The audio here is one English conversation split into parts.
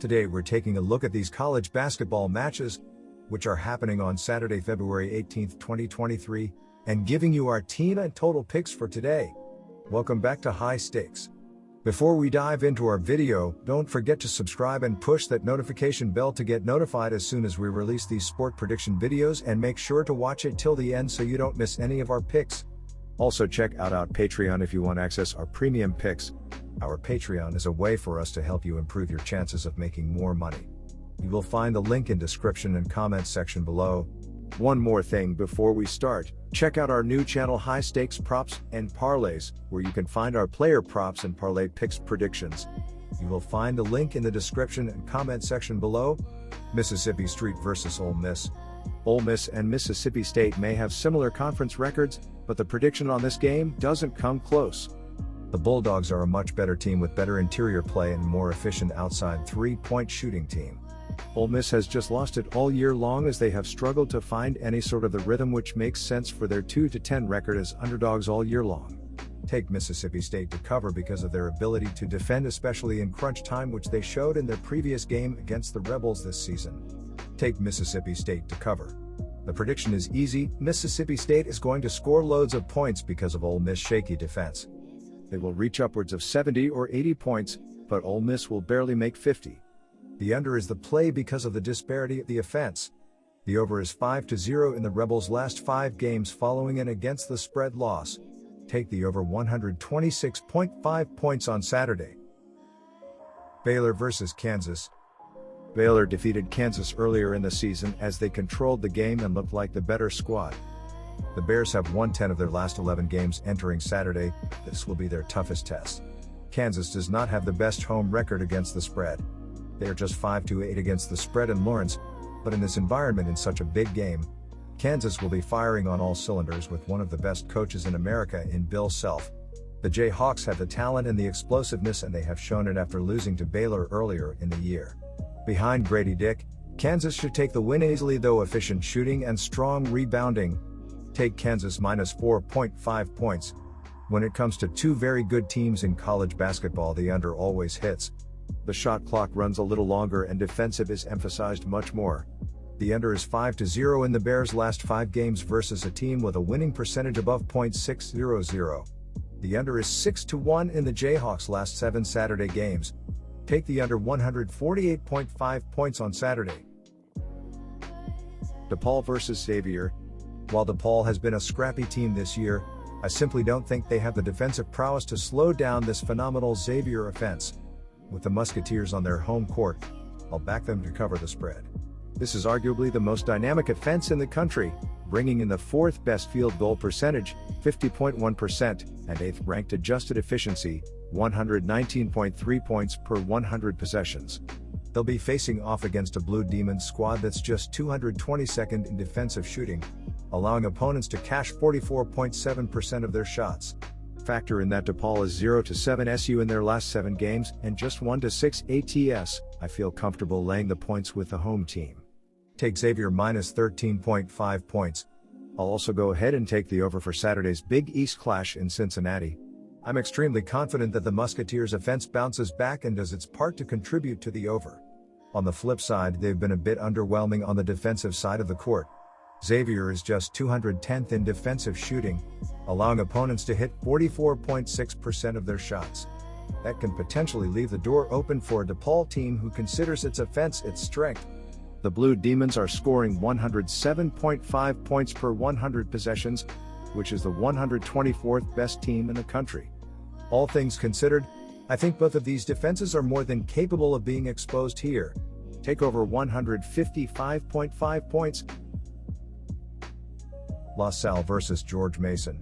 Today we're taking a look at these college basketball matches, which are happening on Saturday, February 18, 2023, and giving you our team and total picks for today. Welcome back to High Stakes. Before we dive into our video, don't forget to subscribe and push that notification bell to get notified as soon as we release these sport prediction videos, and make sure to watch it till the end so you don't miss any of our picks. Also check out our Patreon if you want to access our premium picks. Our Patreon is a way for us to help you improve your chances of making more money. You will find the link in description and comments section below. One more thing before we start, check out our new channel High Stakes Props and Parlays, where you can find our player props and parlay picks predictions. You will find the link in the description and comment section below. Mississippi State versus Ole Miss. Ole Miss and Mississippi State may have similar conference records, but the prediction on this game doesn't come close. The Bulldogs are a much better team with better interior play and more efficient outside three-point shooting team. Ole Miss has just lost it all year long as they have struggled to find any sort of the rhythm, which makes sense for their 2-10 record as underdogs all year long. Take Mississippi State to cover because of their ability to defend, especially in crunch time, which they showed in their previous game against the Rebels this season. Take Mississippi State to cover. The prediction is easy: Mississippi State is going to score loads of points because of Ole Miss' shaky defense. They will reach upwards of 70 or 80 points, but Ole Miss will barely make 50. The under is the play because of the disparity of the offense. The over is 5-0 in the Rebels' last 5 games following an against the spread loss. Take the over 126.5 points on Saturday. Baylor versus Kansas. Baylor defeated Kansas earlier in the season as they controlled the game and looked like the better squad. The Bears have won 10 of their last 11 games entering Saturday. This will be their toughest test. Kansas does not have the best home record against the spread. They are just 5-8 against the spread in Lawrence, but in this environment in such a big game, Kansas will be firing on all cylinders with one of the best coaches in America in Bill Self. The Jayhawks have the talent and the explosiveness, and they have shown it after losing to Baylor earlier in the year. Behind Grady Dick, Kansas should take the win easily, though efficient shooting and strong rebounding. Take Kansas minus 4.5 points. When it comes to two very good teams in college basketball, the under always hits. The shot clock runs a little longer and defensive is emphasized much more. The under is 5-0 in the Bears' last 5 games versus a team with a winning percentage above .600. The under is 6-1 in the Jayhawks' last 7 Saturday games. Take the under 148.5 points on Saturday. DePaul versus Xavier. While DePaul has been a scrappy team this year, I simply don't think they have the defensive prowess to slow down this phenomenal Xavier offense. With the Musketeers on their home court, I'll back them to cover the spread. This is arguably the most dynamic offense in the country, bringing in the 4th best field goal percentage, 50.1%, and 8th ranked adjusted efficiency, 119.3 points per 100 possessions. They'll be facing off against a Blue Demons squad that's just 222nd in defensive shooting, allowing opponents to cash 44.7% of their shots. Factor in that DePaul is 0-7 SU in their last 7 games and just 1-6 ATS. I feel comfortable laying the points with the home team. Take Xavier minus 13.5 points. I'll also go ahead and take the over for Saturday's Big East clash in Cincinnati. I'm extremely confident that the Musketeers' offense bounces back and does its part to contribute to the over. On the flip side, they've been a bit underwhelming on the defensive side of the court. Xavier is just 210th in defensive shooting, allowing opponents to hit 44.6% of their shots. That can potentially leave the door open for a DePaul team who considers its offense its strength. The Blue Demons are scoring 107.5 points per 100 possessions, which is the 124th best team in the country. All things considered, I think both of these defenses are more than capable of being exposed here. Take over 155.5 points. La Salle versus George Mason.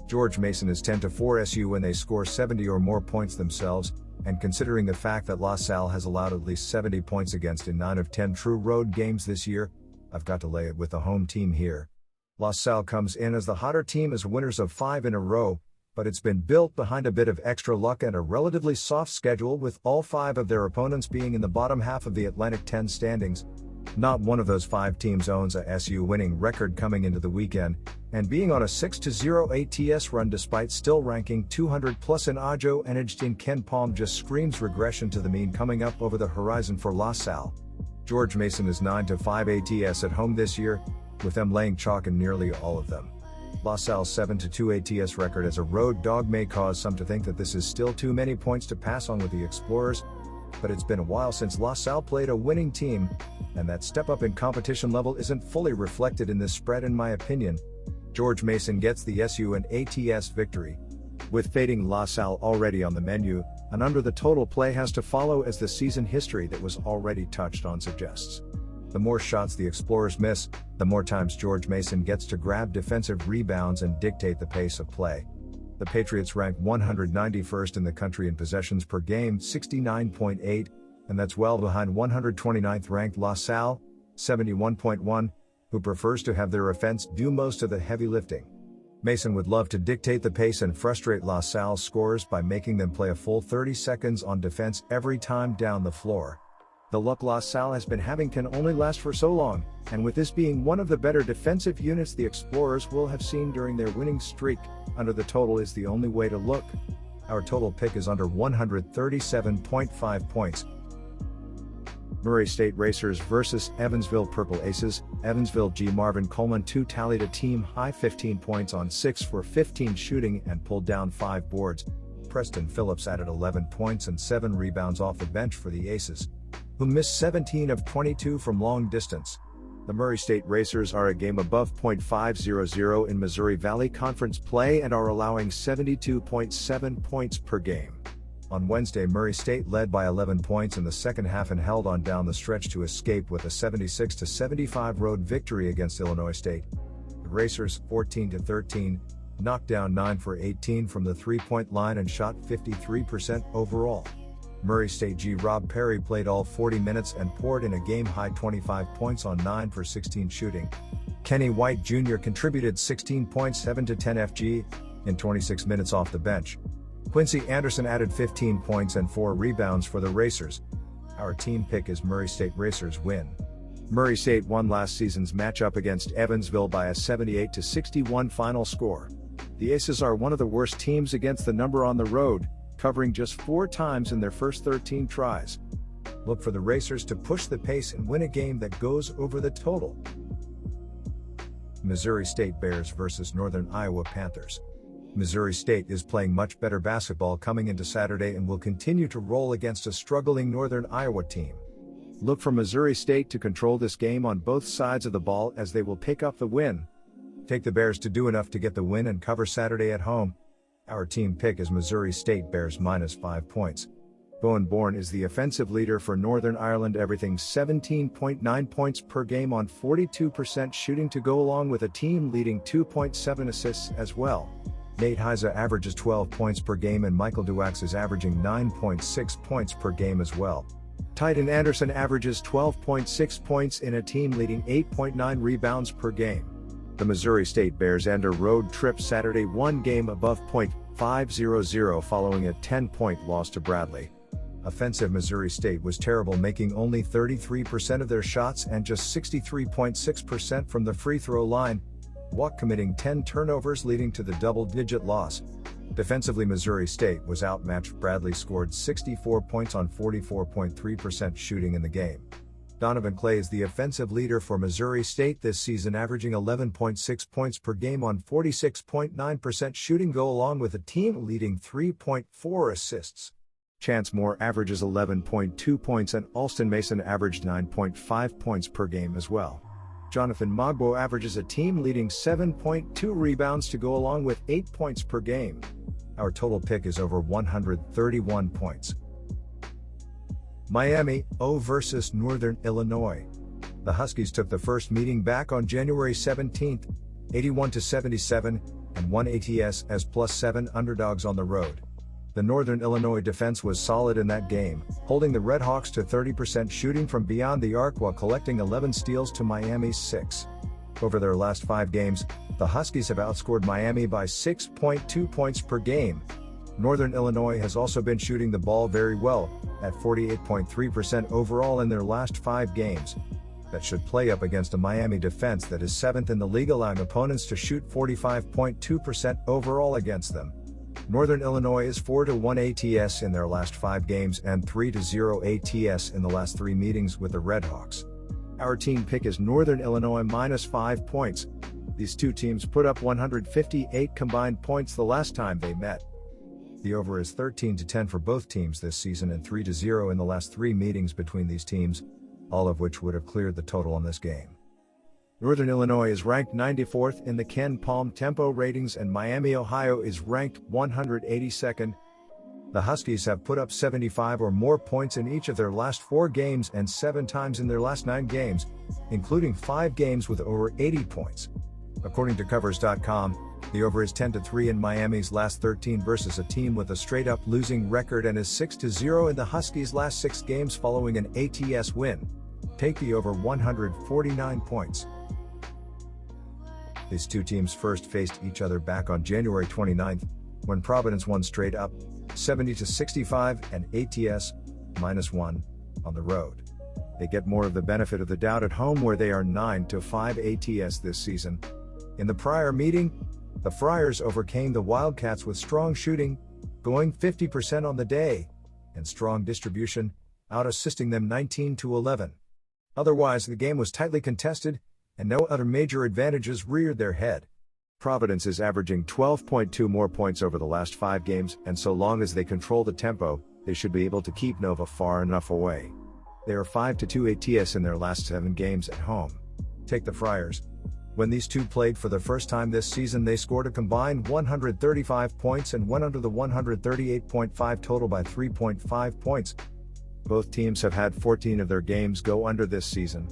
George Mason is 10-4 SU when they score 70 or more points themselves, and considering the fact that La Salle has allowed at least 70 points against in 9 of 10 true road games this year, I've got to lay it with the home team here. La Salle comes in as the hotter team as winners of 5 in a row, but it's been built behind a bit of extra luck and a relatively soft schedule, with all 5 of their opponents being in the bottom half of the Atlantic 10 standings. Not one of those 5 teams owns a SU winning record coming into the weekend, and being on a 6-0 ATS run despite still ranking 200 plus in Ajo and in Ken Palm just screams regression to the mean coming up over the horizon for La Salle. George Mason is 9-5 ATS at home this year, with them laying chalk in nearly all of them. La Salle's 7-2 ATS record as a road dog may cause some to think that this is still too many points to pass on with the Explorers, but it's been a while since La Salle played a winning team, and that step up in competition level isn't fully reflected in this spread in my opinion. George Mason gets the SU and ATS victory. With fading La Salle already on the menu, an under the total play has to follow as the season history that was already touched on suggests. The more shots the Explorers miss, the more times George Mason gets to grab defensive rebounds and dictate the pace of play. The Patriots rank 191st in the country in possessions per game, 69.8, and that's well behind 129th ranked La Salle, 71.1, who prefers to have their offense do most of the heavy lifting. Mason would love to dictate the pace and frustrate La Salle's scorers by making them play a full 30 seconds on defense every time down the floor. The luck La Salle has been having can only last for so long, and with this being one of the better defensive units the Explorers will have seen during their winning streak, under the total is the only way to look. Our total pick is under 137.5 points. Murray State Racers vs Evansville Purple Aces. Evansville G. Marvin Coleman 2 tallied a team high 15 points on 6 for 15 shooting and pulled down 5 boards. Preston Phillips added 11 points and 7 rebounds off the bench for the Aces, who missed 17 of 22 from long distance. The Murray State Racers are a game above .500 in Missouri Valley Conference play and are allowing 72.7 points per game. On Wednesday, Murray State led by 11 points in the second half and held on down the stretch to escape with a 76-75 road victory against Illinois State. The Racers, 14-13, knocked down 9 for 18 from the three-point line and shot 53% overall. Murray State G. Rob Perry played all 40 minutes and poured in a game-high 25 points on 9 for 16 shooting. Kenny White Jr. contributed 16 points 7-10 FG in 26 minutes off the bench. Quincy Anderson added 15 points and 4 rebounds for the Racers. Our team pick is Murray State Racers win. Murray State won last season's matchup against Evansville by a 78-61 final score. The Aces are one of the worst teams against the number on the road, covering just 4 times in their first 13 tries. Look for the Racers to push the pace and win a game that goes over the total. Missouri State Bears vs Northern Iowa Panthers. Missouri State is playing much better basketball coming into Saturday and will continue to roll against a struggling Northern Iowa team. Look for Missouri State to control this game on both sides of the ball as they will pick up the win. Take the Bears to do enough to get the win and cover Saturday at home. Our team pick is Missouri State Bears -5 points. Bowen Bourne is the offensive leader for Northern Ireland, averaging 17.9 points per game on 42% shooting to go along with a team leading 2.7 assists as well. Nate Heiza averages 12 points per game and Michael Duax is averaging 9.6 points per game as well. Tyden Anderson averages 12.6 points in a team leading 8.9 rebounds per game. The Missouri State Bears end a road trip Saturday, one game above .500 following a 10-point loss to Bradley. Offensive Missouri State was terrible, making only 33% of their shots and just 63.6% from the free throw line, while committing 10 turnovers leading to the double-digit loss. Defensively, Missouri State was outmatched. Bradley scored 64 points on 44.3% shooting in the game. Donovan Clay is the offensive leader for Missouri State this season, averaging 11.6 points per game on 46.9% shooting go along with a team leading 3.4 assists. Chance Moore averages 11.2 points and Alston Mason averaged 9.5 points per game as well. Jonathan Mogbo averages a team leading 7.2 rebounds to go along with 8 points per game. Our total pick is over 131 points. Miami O vs Northern Illinois. The Huskies took the first meeting back on January 17, 81-77, and won ATS as +7 underdogs on the road. The Northern Illinois defense was solid in that game, holding the Redhawks to 30% shooting from beyond the arc while collecting 11 steals to Miami's 6. Over their last 5 games, the Huskies have outscored Miami by 6.2 points per game. Northern Illinois has also been shooting the ball very well, at 48.3% overall in their last 5 games. that should play up against a Miami defense that is 7th in the league, allowing opponents to shoot 45.2% overall against them. Northern Illinois is 4-1 ATS in their last 5 games and 3-0 ATS in the last 3 meetings with the Redhawks. Our team pick is Northern Illinois -5 points. These two teams put up 158 combined points the last time they met. The over is 13-10 for both teams this season and 3-0 in the last 3 meetings between these teams, all of which would have cleared the total on this game. Northern Illinois is ranked 94th in the Ken Palm Tempo ratings and Miami, Ohio is ranked 182nd. The Huskies have put up 75 or more points in each of their last 4 games and 7 times in their last 9 games, including 5 games with over 80 points. According to Covers.com, the over is 10-3 in Miami's last 13 versus a team with a straight-up losing record and is 6-0 in the Huskies' last 6 games following an ATS win. Take the over 149 points. These two teams first faced each other back on January 29th, when Providence won straight up, 70-65 and ATS -1 on the road. They get more of the benefit of the doubt at home, where they are 9-5 ATS this season. In the prior meeting, the Friars overcame the Wildcats with strong shooting, going 50% on the day, and strong distribution, out-assisting them 19-11. Otherwise, the game was tightly contested, and no other major advantages reared their head. Providence is averaging 12.2 more points over the last 5 games, and so long as they control the tempo, they should be able to keep Nova far enough away. They are 5-2 ATS in their last 7 games at home. Take the Friars. When these two played for the first time this season, they scored a combined 135 points and went under the 138.5 total by 3.5 points. Both teams have had 14 of their games go under this season.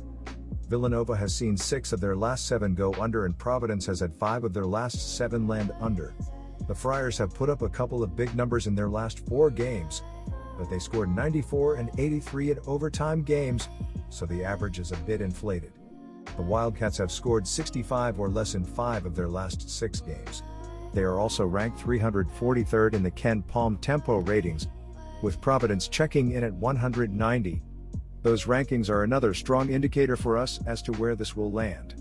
Villanova has seen 6 of their last 7 go under, and Providence has had 5 of their last 7 land under. The Friars have put up a couple of big numbers in their last 4 games, but they scored 94 and 83 in overtime games, so the average is a bit inflated. The Wildcats have scored 65 or less in 5 of their last 6 games. They are also ranked 343rd in the Ken Palm Tempo ratings, with Providence checking in at 190. Those rankings are another strong indicator for us as to where this will land.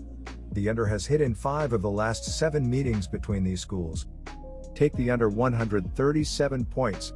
The under has hit in 5 of the last 7 meetings between these schools. Take the under 137 points.